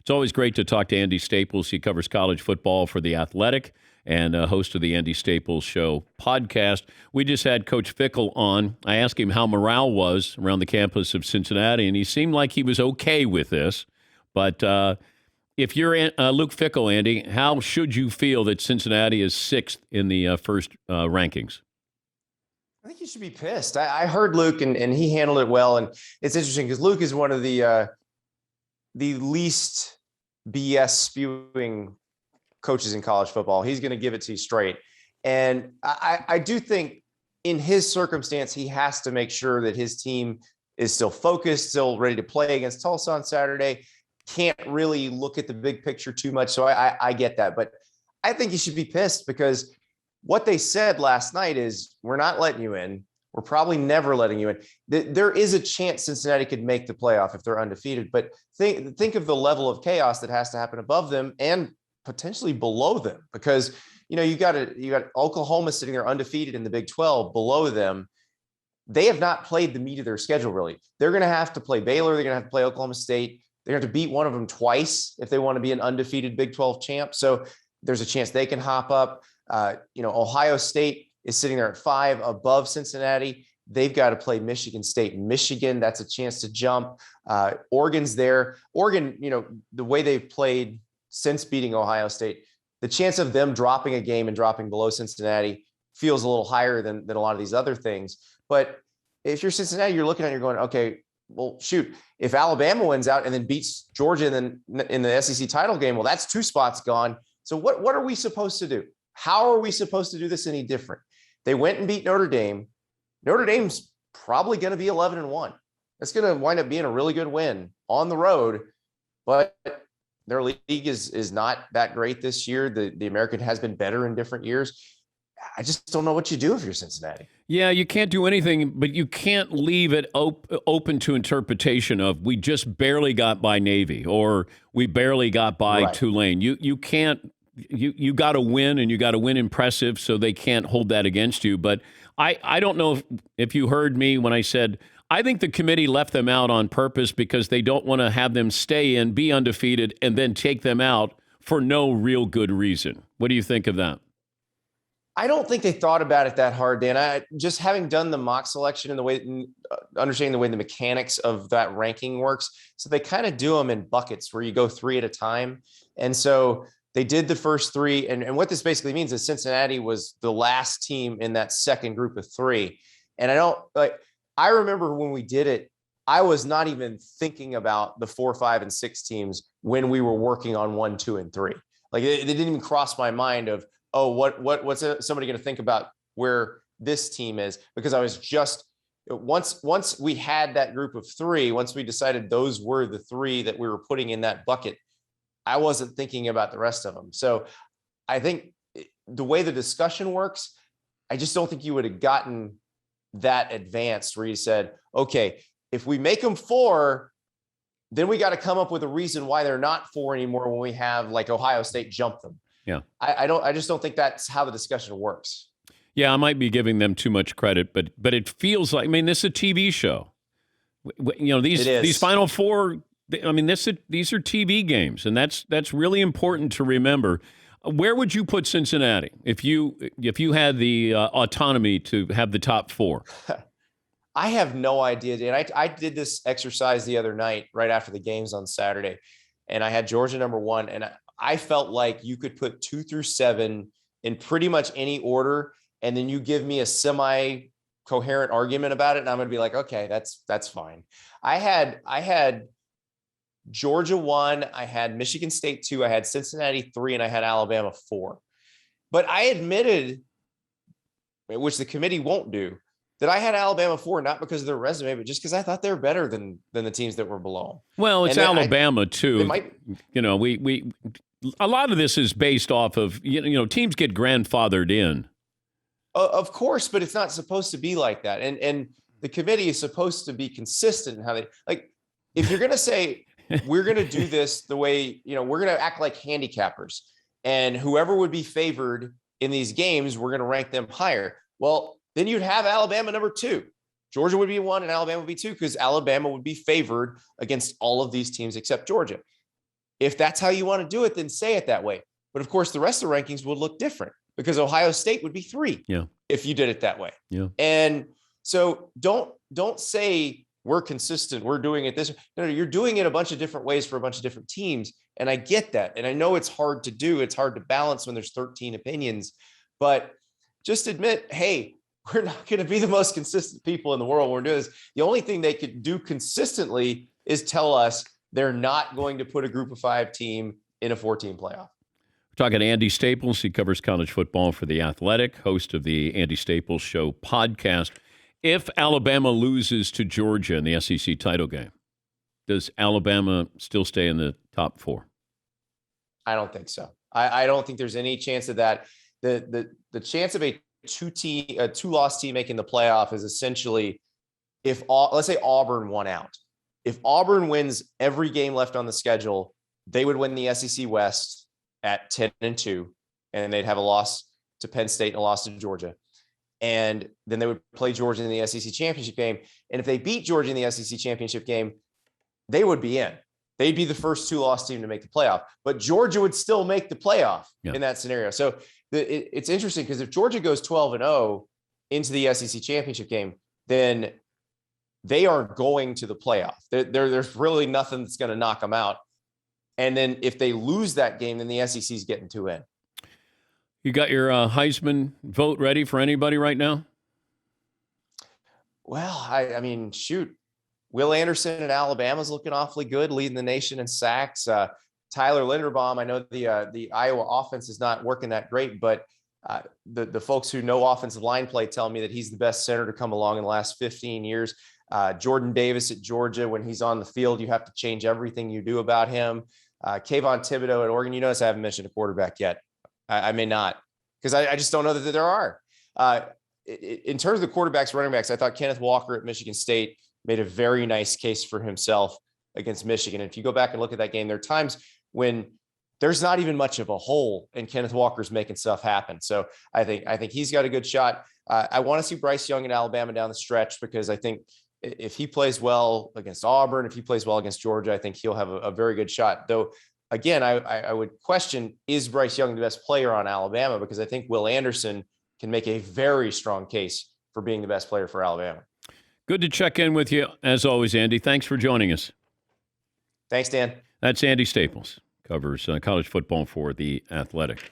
It's always great to talk to Andy Staples. He covers college football for The Athletic and host of the Andy Staples Show podcast. We just had Coach Fickell on. I asked him how morale was around the campus of Cincinnati, and he seemed like he was okay with this. But if you're Luke Fickell, Andy, how should you feel that Cincinnati is sixth in the first rankings? I think you should be pissed. I heard Luke, and he handled it well. And it's interesting because Luke is one of the least BS spewing coaches in college football. He's going to give it to you straight. And I do think in his circumstance, he has to make sure that his team is still focused, still ready to play against Tulsa on Saturday. Can't really look at the big picture too much. So I get that. But I think you should be pissed because what they said last night is, we're not letting you in. We're probably never letting you in. There is a chance Cincinnati could make the playoff if they're undefeated, but think of the level of chaos that has to happen above them and potentially below them, because you got Oklahoma sitting there undefeated in the Big 12 below them. They have not played the meat of their schedule really. They're going to have to play Baylor. They're going to have to play Oklahoma State. They're going to have to beat one of them twice if they want to be an undefeated Big 12 champ. So there's a chance they can hop up. Ohio State is sitting there at 5 above Cincinnati. They've got to play Michigan State and Michigan. That's a chance to jump. Oregon's there. Oregon, the way they've played since beating Ohio State, the chance of them dropping a game and dropping below Cincinnati feels a little higher than a lot of these other things. But if you're Cincinnati, you're looking at it, you're going, okay, well, shoot, if Alabama wins out and then beats Georgia in the SEC title game, well, that's 2 spots gone. So what are we supposed to do? How are we supposed to do this any different? They went and beat Notre Dame. Notre Dame's probably going to be 11-1. That's going to wind up being a really good win on the road, but their league is not that great this year. The American has been better in different years. I just don't know what you do if you're Cincinnati. Yeah, you can't do anything, but you can't leave it open to interpretation of, we just barely got by Navy or we barely got by Right. Tulane. You can't. You got to win, and you got to win impressive, so they can't hold that against you. But I don't know if you heard me when I said I think the committee left them out on purpose because they don't want to have them stay in, be undefeated, and then take them out for no real good reason. What do you think of that? I don't think they thought about it that hard, Dan. I just having done the mock selection and understanding the way the mechanics of that ranking works. So they kind of do them in buckets where you go 3 at a time. And so they did the first 3. And what this basically means is Cincinnati was the last team in that second group of 3. And I remember when we did it, I was not even thinking about the 4, 5, and 6 teams when we were working on 1, 2, and 3. Like it didn't even cross my mind of, oh, what's somebody going to think about where this team is? Because I was just, once we had that group of 3, once we decided those were the 3 that we were putting in that bucket, I wasn't thinking about the rest of them. So I think the way the discussion works, I just don't think you would have gotten that advanced where you said, okay, if we make them 4, then we got to come up with a reason why they're not 4 anymore when we have like Ohio State jump them. Yeah. I just don't think that's how the discussion works. Yeah, I might be giving them too much credit, but it feels like, this is a TV show. These Final Four, these are TV games, and that's really important to remember. Where would you put Cincinnati if you had the autonomy to have the top 4? I have no idea, Dan. I did this exercise the other night right after the games on Saturday, and I had Georgia number 1, and I felt like you could put 2 through 7 in pretty much any order, and then you give me a semi-coherent argument about it, and I'm going to be like, okay, that's fine. I had Georgia 1, I had Michigan State 2, I had Cincinnati 3, and I had Alabama 4. But I admitted, which the committee won't do, that I had Alabama 4, not because of their resume, but just because I thought they're better than the teams that were below. Well, it's Alabama too. We a lot of this is based off of teams get grandfathered in. Of course, but it's not supposed to be like that. And the committee is supposed to be consistent in how they like. If you're going to say we're going to do this the way we're going to act like handicappers, and whoever would be favored in these games, we're going to rank them higher. Well, then you'd have Alabama number 2. Georgia would be 1 and Alabama would be 2 because Alabama would be favored against all of these teams except Georgia. If that's how you want to do it, then say it that way. But of course, the rest of the rankings would look different because Ohio State would be 3 if you did it that way. Yeah. And so don't say we're consistent, we're doing it this. No, you're doing it a bunch of different ways for a bunch of different teams. And I get that. And I know it's hard to do. It's hard to balance when there's 13 opinions, but just admit, hey, we're not going to be the most consistent people in the world when we're doing this. The only thing they could do consistently is tell us they're not going to put a group of 5 team in a 14 playoff. We're talking to Andy Staples. He covers college football for The Athletic, host of the Andy Staples Show podcast. If Alabama loses to Georgia in the SEC title game, does Alabama still stay in the top 4? I don't think so. I don't think there's any chance of that. The chance of a two-loss team making the playoff is essentially let's say Auburn won out. If Auburn wins every game left on the schedule, they would win the SEC West at 10-2, and they'd have a loss to Penn State and a loss to Georgia. And then they would play Georgia in the SEC championship game. And if they beat Georgia in the SEC championship game, they would be in. They'd be the first 2-loss team to make the playoff. But Georgia would still make the playoff in that scenario. So it's interesting because if Georgia goes 12-0 into the SEC championship game, then they are going to the playoff. There's really nothing that's going to knock them out. And then if they lose that game, then the SEC is getting 2 in. You got your Heisman vote ready for anybody right now? Well, I mean, shoot. Will Anderson at Alabama's looking awfully good, leading the nation in sacks. Tyler Linderbaum, I know the Iowa offense is not working that great, but the folks who know offensive line play tell me that he's the best center to come along in the last 15 years. Jordan Davis at Georgia, when he's on the field, you have to change everything you do about him. Kayvon Thibodeau at Oregon. You notice I haven't mentioned a quarterback yet. I may not, because I just don't know that there are. In terms of the quarterbacks, running backs, I thought Kenneth Walker at Michigan State made a very nice case for himself against Michigan. And if you go back and look at that game, there are times when there's not even much of a hole and Kenneth Walker's making stuff happen. So I think he's got a good shot. I want to see Bryce Young in Alabama down the stretch, because I think if he plays well against Auburn, if he plays well against Georgia, I think he'll have a very good shot. Though, again, I would question, is Bryce Young the best player on Alabama? Because I think Will Anderson can make a very strong case for being the best player for Alabama. Good to check in with you, as always, Andy. Thanks for joining us. Thanks, Dan. That's Andy Staples, covers college football for The Athletic.